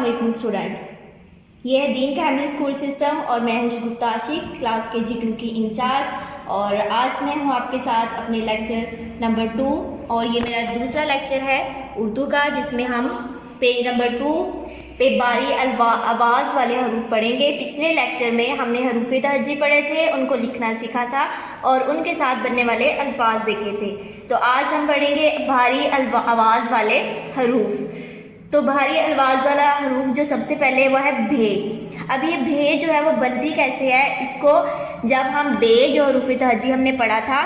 अस्सलाम वालेकुम स्टूडेंट, ये है दीन फैमिली स्कूल सिस्टम और मैं हूं शगुफ्ता आशिक, क्लास KG2 की इंचार्ज। और आज मैं हूं आपके साथ अपने लेक्चर नंबर 2 और ये मेरा दूसरा लेक्चर है उर्दू का, जिसमें हम पेज नंबर 2 पे बारी आवाज़ वाले हरूफ पढ़ेंगे। पिछले लेक्चर में हमने हरूफ तहज्जी पढ़े थे, उनको लिखना सीखा था और उनके साथ बनने वाले अल्फाज देखे थे। तो आज हम पढ़ेंगे भारी आवाज़ वाले हरूफ। तो भारी आवाज़ वाला हरूफ जो सबसे पहले वो है भे। अब ये भे जो है वो बनती कैसे है, इसको जब हम बे जो हरूफ तहज्जी हमने पढ़ा था,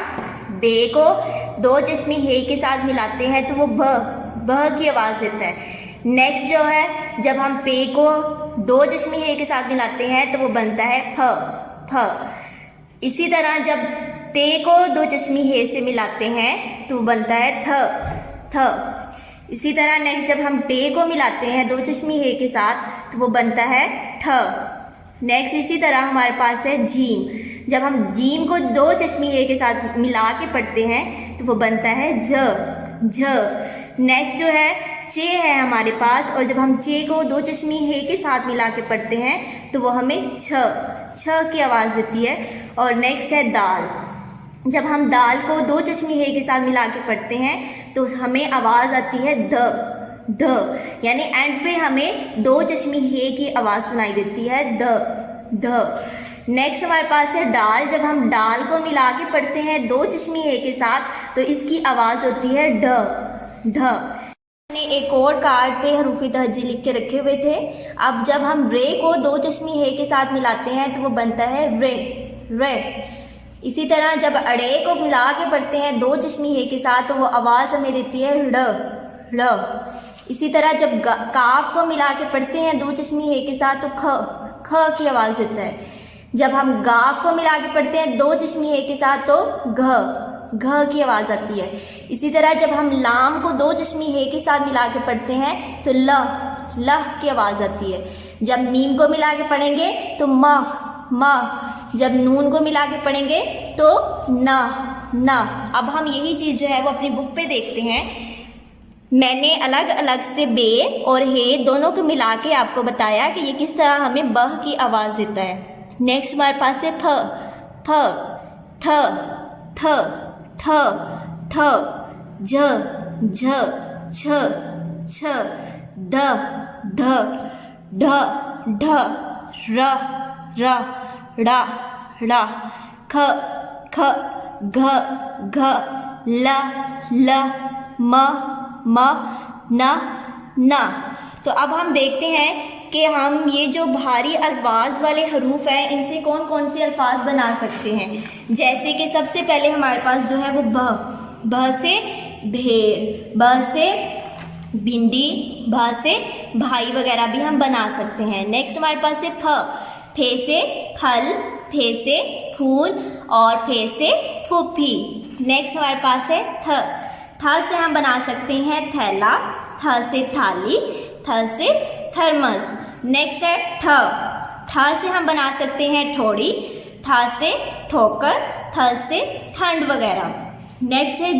बे को दो चश्मी हे के साथ मिलाते हैं तो वो भ की आवाज़ देता है। नेक्स्ट जो है जब हम पे को दो चश्मी हे के साथ मिलाते हैं तो वो बनता है फ। इसी तरह जब ते को दो चश्मी हे से मिलाते हैं तो वो बनता है थ। इसी तरह नेक्स्ट जब हम टे को मिलाते हैं दो चश्मी हे के साथ तो वो बनता है ठ। नेक्स्ट इसी तरह हमारे पास है जीम। जब हम जीम को दो चश्मी हे के साथ मिला के पढ़ते हैं तो वो बनता है झ। नेक्स्ट जो है चे है हमारे पास, और जब हम चे को दो चश्मी हे के साथ मिला के पढ़ते हैं तो वो हमें छ की आवाज़ देती है। और नेक्स्ट है दाल। जब हम दाल को दो चश्मी हे के साथ मिला के पढ़ते हैं तो हमें आवाज़ आती है ध, यानी एंड पे हमें दो चश्मी हे की आवाज़ सुनाई देती है ध। नेक्स्ट हमारे पास है डाल। जब हम डाल को मिला के पढ़ते हैं दो चश्मी हे के साथ तो इसकी आवाज़ होती है ढ। मैंने एक और कार्ड पे हरूफ तहज्जी लिख के रखे हुए थे। अब जब हम रे को दो चश्मी हे के साथ मिलाते हैं तो वो बनता है रे। इसी तरह जब अड़े को मिला के पढ़ते हैं दो चश्मी हे के साथ तो वो आवाज़ हमें देती है ड़। इसी तरह जब काफ को मिला के पढ़ते हैं दो चश्मी हे के साथ तो ख की आवाज़ देता है। जब हम गाफ को मिला के पढ़ते हैं दो चश्मी हे के साथ तो घ की आवाज़ आती है। इसी तरह जब हम लाम को दो चश्मी हे के साथ मिला के पढ़ते हैं तो लह की आवाज़ आती है। जब मीम को मिला के पढ़ेंगे तो म। जब नून को मिला के पढ़ेंगे तो न। अब हम यही चीज़ जो है वो अपनी बुक पे देखते हैं। मैंने अलग अलग से बे और हे दोनों को मिला के आपको बताया कि ये किस तरह हमें बह की आवाज़ देता है। नेक्स्ट हमारे पास है फ, थ, झ, छ, ध, ढ, र, ड़ा, ख, घ, ल, म, न। तो अब हम देखते हैं कि हम ये जो भारी अल्फाज वाले हरूफ हैं इनसे कौन कौन से अल्फाज बना सकते हैं। जैसे कि सबसे पहले हमारे पास जो है वो भ से भेड़, ब से भिंडी, भ से भाई वगैरह भी हम बना सकते हैं। नेक्स्ट हमारे पास है फे से फल, फे से फूल और फे से फूफी। नेक्स्ट हमारे पास है थ से हम बना सकते हैं थैला, थ से थाली, थ से थर्मस। नेक्स्ट है ठ से हम बना सकते हैं ठोड़ी, ठ से ठोकर, थ से ठंड वगैरह। नेक्स्ट है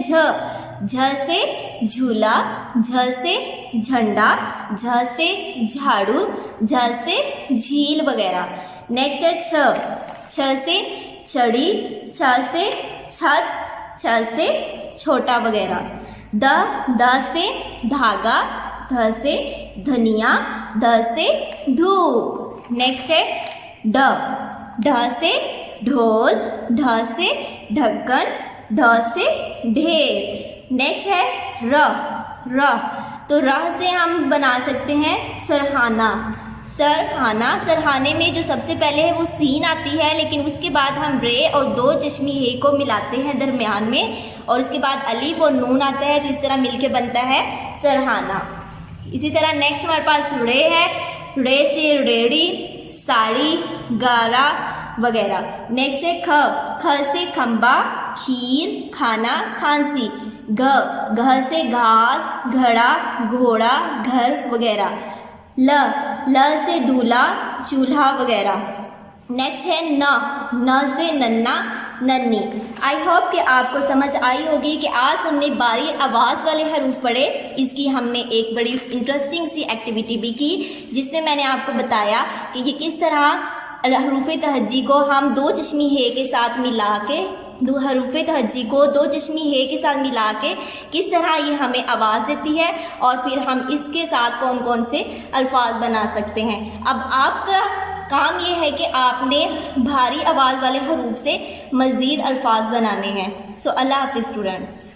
झ से झूला, झ से झंडा, झ से झाड़ू, झ से झील वगैरह। नेक्स्ट है छ से छड़ी, छ से छत, छ से छोटा वगैरह। द से धागा, ध से धनिया, ध से धूप। नेक्स्ट है ढ से ढोल, ढ से ढक्कन, ढ से ढेर। नेक्स्ट है र। तो र से हम बना सकते हैं सरहाना। सरहाने में जो सबसे पहले है वो सीन आती है, लेकिन उसके बाद हम रे और दो चश्मी हे को मिलाते हैं दरमियान में और उसके बाद अलीफ और नून आता है, तो इस तरह मिलके बनता है सरहाना। इसी तरह नेक्स्ट हमारे पास रे है। रे से रेड़ी, साड़ी, गारा वगैरह। नेक्स्ट है ख से खम्बा, खीर, खाना, खांसी। घ से घास, घड़ा, घोड़ा, घर वगैरह। ल से दूल्हा, चूल्हा वगैरह। नेक्स्ट है न से नन्ना, नन्ही। आई होप कि आपको समझ आई होगी कि आज हमने बारी आवाज़ वाले हरूफ पढ़े। इसकी हमने एक बड़ी इंटरेस्टिंग सी एक्टिविटी भी की, जिसमें मैंने आपको बताया कि ये किस तरह हरूफ तहज्जी को हम दो चश्मी हे के साथ मिला के, हरूफ तहज्जी को दो चश्मी हे के साथ मिला के किस तरह ये हमें आवाज़ देती है और फिर हम इसके साथ कौन कौन से अल्फाज बना सकते हैं। अब आपका काम ये है कि आपने भारी आवाज़ वाले हरूफ से मज़ीद अल्फाज बनाने हैं। सो अल्लाह हाफ़िज़ स्टूडेंट्स।